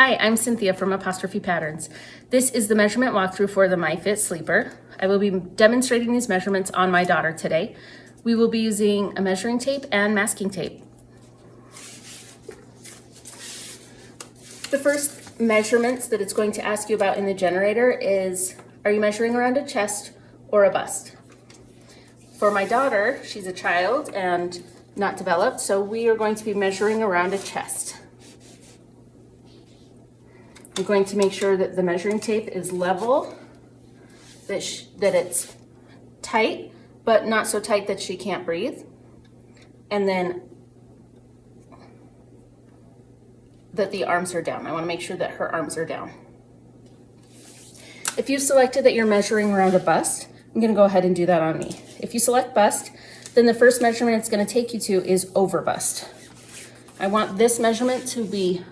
Hi, I'm Cynthia from Apostrophe Patterns. This is the measurement walkthrough for the MyFit Sleeper. I will be demonstrating these measurements on my daughter today. We will be using a measuring tape and masking tape. The first measurements that it's going to ask you about in the generator is, are you measuring around a chest or a bust? For my daughter, she's a child and not developed, so we are going to be measuring around a chest. I'm going to make sure that the measuring tape is level, that it's tight, but not so tight that she can't breathe. And then that the arms are down. I want to make sure that her arms are down. If you've selected that you're measuring around a bust, I'm going to go ahead and do that on me. If you select bust, then the first measurement it's going to take you to is over bust. I want this measurement to be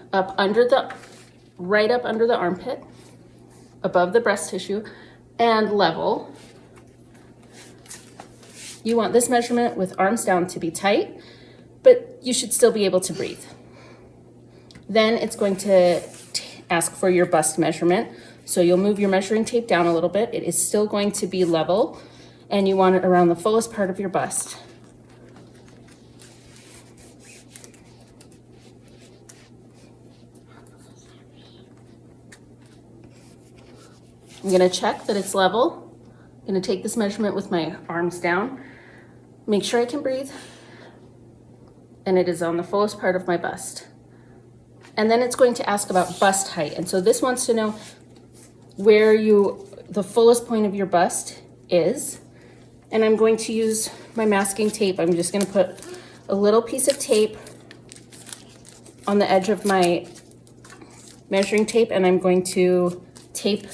right up under the armpit, above the breast tissue, and level. You want this measurement with arms down to be tight, but you should still be able to breathe. Then it's going to ask for your bust measurement. So you'll move your measuring tape down a little bit. It is still going to be level, and you want it around the fullest part of your bust. I'm going to check that it's level. I'm going to take this measurement with my arms down, make sure I can breathe, and it is on the fullest part of my bust. And then it's going to ask about bust height. And so this wants to know where the fullest point of your bust is. And I'm going to use my masking tape. I'm just going to put a little piece of tape on the edge of my measuring tape, and I'm going to tape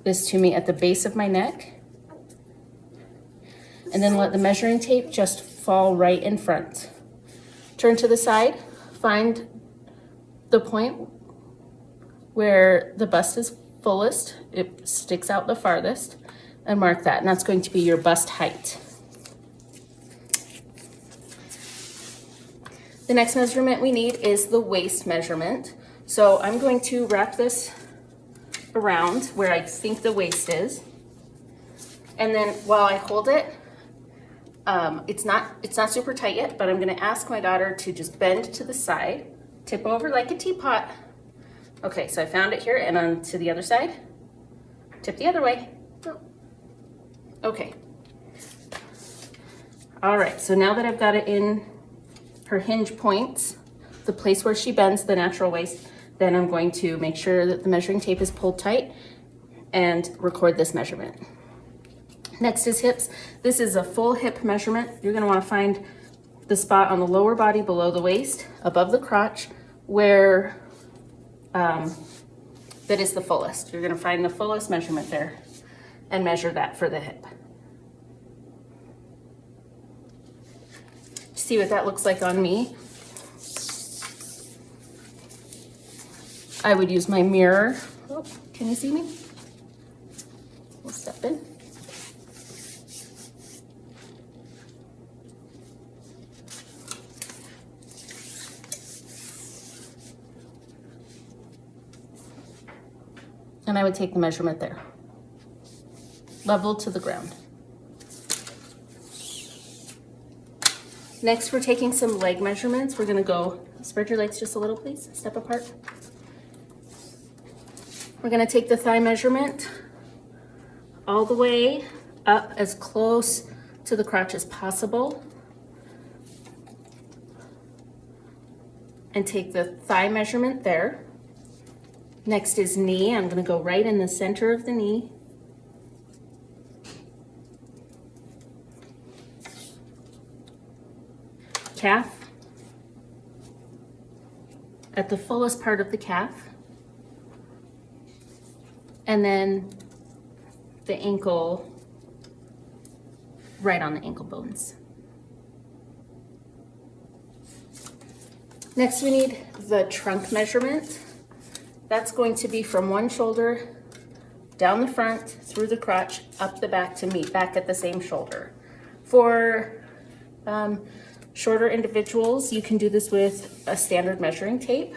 this to me at the base of my neck, and then let the measuring tape just fall right in front. Turn to the side, find the point where the bust is fullest, it sticks out the farthest, and mark that, and that's going to be your bust height. The next measurement we need is the waist measurement. So I'm going to wrap this around where I think the waist is, and then while I hold it, it's not super tight yet, but I'm going to ask my daughter to just bend to the side, tip over like a teapot. Okay, so I found it here, and on to the other side, tip the other way. Okay, all right, so now that I've got it in her hinge points, the place where she bends, the natural waist, then I'm going to make sure that the measuring tape is pulled tight and record this measurement. Next is hips. This is a full hip measurement. You're going to want to find the spot on the lower body below the waist, above the crotch, where that is the fullest. You're going to find the fullest measurement there and measure that for the hip. See what that looks like on me. I would use my mirror. Oh, can you see me? We'll step in. And I would take the measurement there, level to the ground. Next, we're taking some leg measurements. We're gonna go, spread your legs just a little, please, step apart. We're going to take the thigh measurement all the way up as close to the crotch as possible, and take the thigh measurement there. Next is knee. I'm going to go right in the center of the knee. Calf, at the fullest part of the calf. And then the ankle, right on the ankle bones. Next, we need the trunk measurement. That's going to be from one shoulder, down the front, through the crotch, up the back to meet back at the same shoulder. For shorter individuals, you can do this with a standard measuring tape.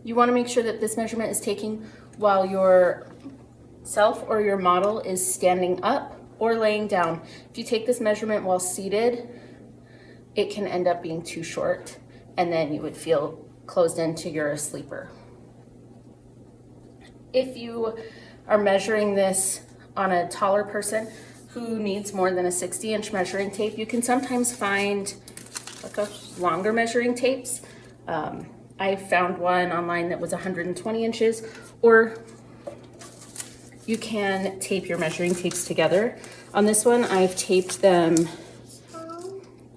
You want to make sure that this measurement is taken while yourself or your model is standing up or laying down. If you take this measurement while seated, it can end up being too short, and then you would feel closed into your sleeper. If you are measuring this on a taller person who needs more than a 60-inch measuring tape, you can sometimes find like a longer measuring tapes. I found one online that was 120 inches, or you can tape your measuring tapes together. On this one, I've taped them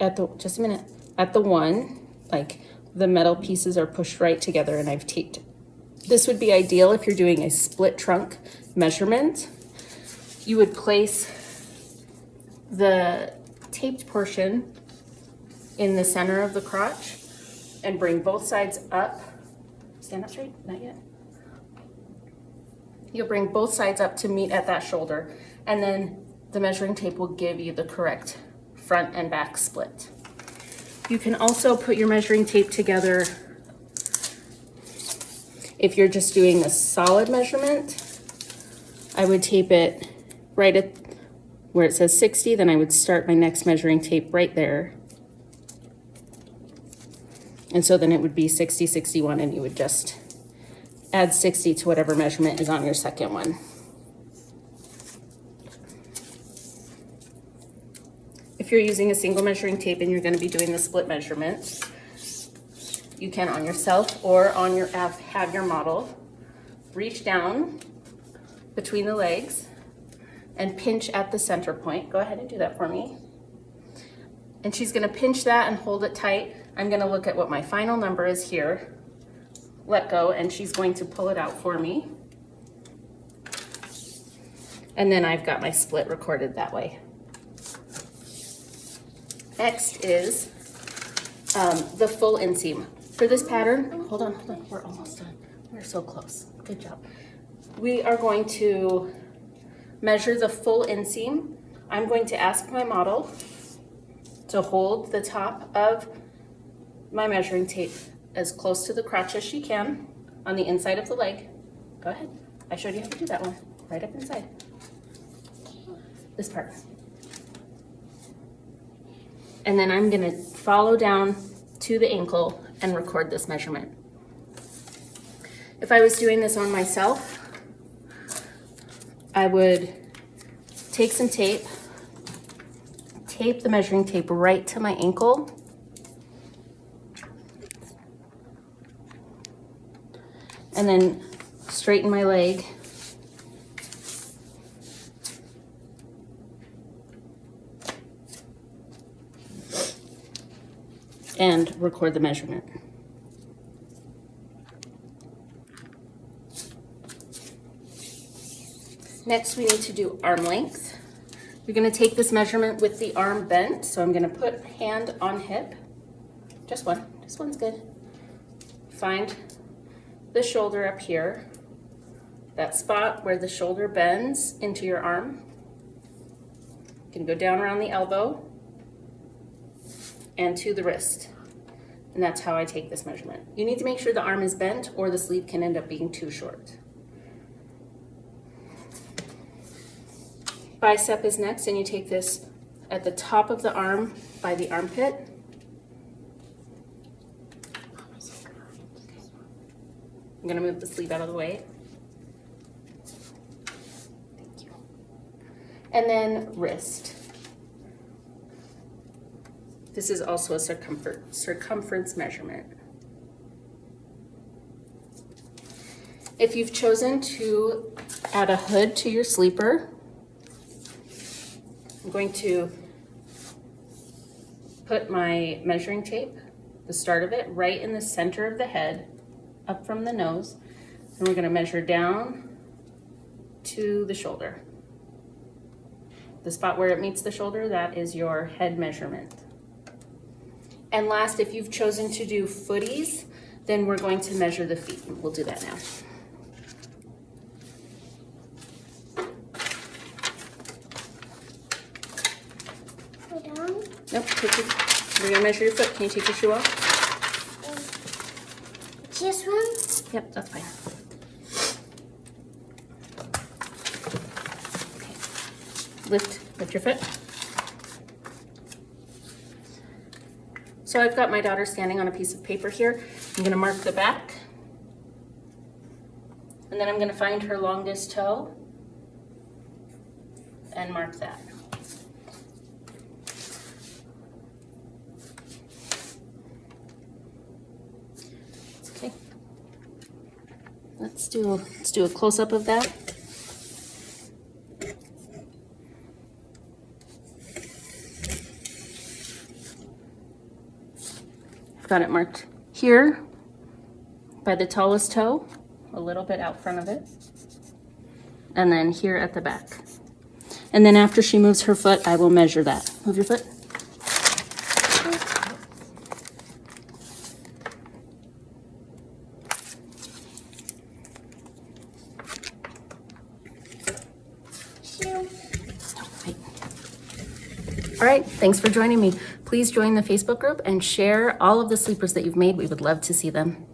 at the one, like the metal pieces are pushed right together, and I've taped. This would be ideal if you're doing a split trunk measurement. You would place the taped portion in the center of the crotch and bring both sides up. Stand up straight, not yet. You'll bring both sides up to meet at that shoulder, and then the measuring tape will give you the correct front and back split. You can also put your measuring tape together if you're just doing a solid measurement. I would tape it right at where it says 60, then I would start my next measuring tape right there. And so then it would be 60, 61, and you would just add 60 to whatever measurement is on your second one. If you're using a single measuring tape and you're going to be doing the split measurement, you can on yourself or on your have your model reach down between the legs and pinch at the center point. Go ahead and do that for me. And she's going to pinch that and hold it tight. I'm going to look at what my final number is here. Let go, and she's going to pull it out for me. And then I've got my split recorded that way. Next is the full inseam. For this pattern, hold on, we're almost done. We're so close, good job. We are going to measure the full inseam. I'm going to ask my model to hold the top of my measuring tape as close to the crotch as she can on the inside of the leg. Go ahead, I showed you how to do that one, right up inside. This part. And then I'm gonna follow down to the ankle and record this measurement. If I was doing this on myself, I would take some tape, tape the measuring tape right to my ankle, and then straighten my leg and record the measurement. Next, we need to do arm length. You're gonna take this measurement with the arm bent. So I'm gonna put hand on hip, just one's good. Find the shoulder up here, that spot where the shoulder bends into your arm. You're gonna go down around the elbow and to the wrist. And that's how I take this measurement. You need to make sure the arm is bent or the sleeve can end up being too short. Bicep is next, and you take this at the top of the arm by the armpit. I'm gonna move the sleeve out of the way. Thank you. And then wrist. This is also a circumference measurement. If you've chosen to add a hood to your sleeper, I'm going to put my measuring tape, the start of it, right in the center of the head, up from the nose, and we're going to measure down to the shoulder. The spot where it meets the shoulder, that is your head measurement. And last, if you've chosen to do footies, then we're going to measure the feet. We'll do that now. Nope, we're gonna measure your foot. Can you take your shoe off? Just one? Yep, that's fine. Okay. Lift your foot. So I've got my daughter standing on a piece of paper here. I'm gonna mark the back. And then I'm gonna find her longest toe and mark that. Okay. Let's do a close-up of that. I've got it marked here by the tallest toe, a little bit out front of it, and then here at the back. And then after she moves her foot, I will measure that. Move your foot. All right, thanks for joining me. Please join the Facebook group and share all of the sleepers that you've made. We would love to see them.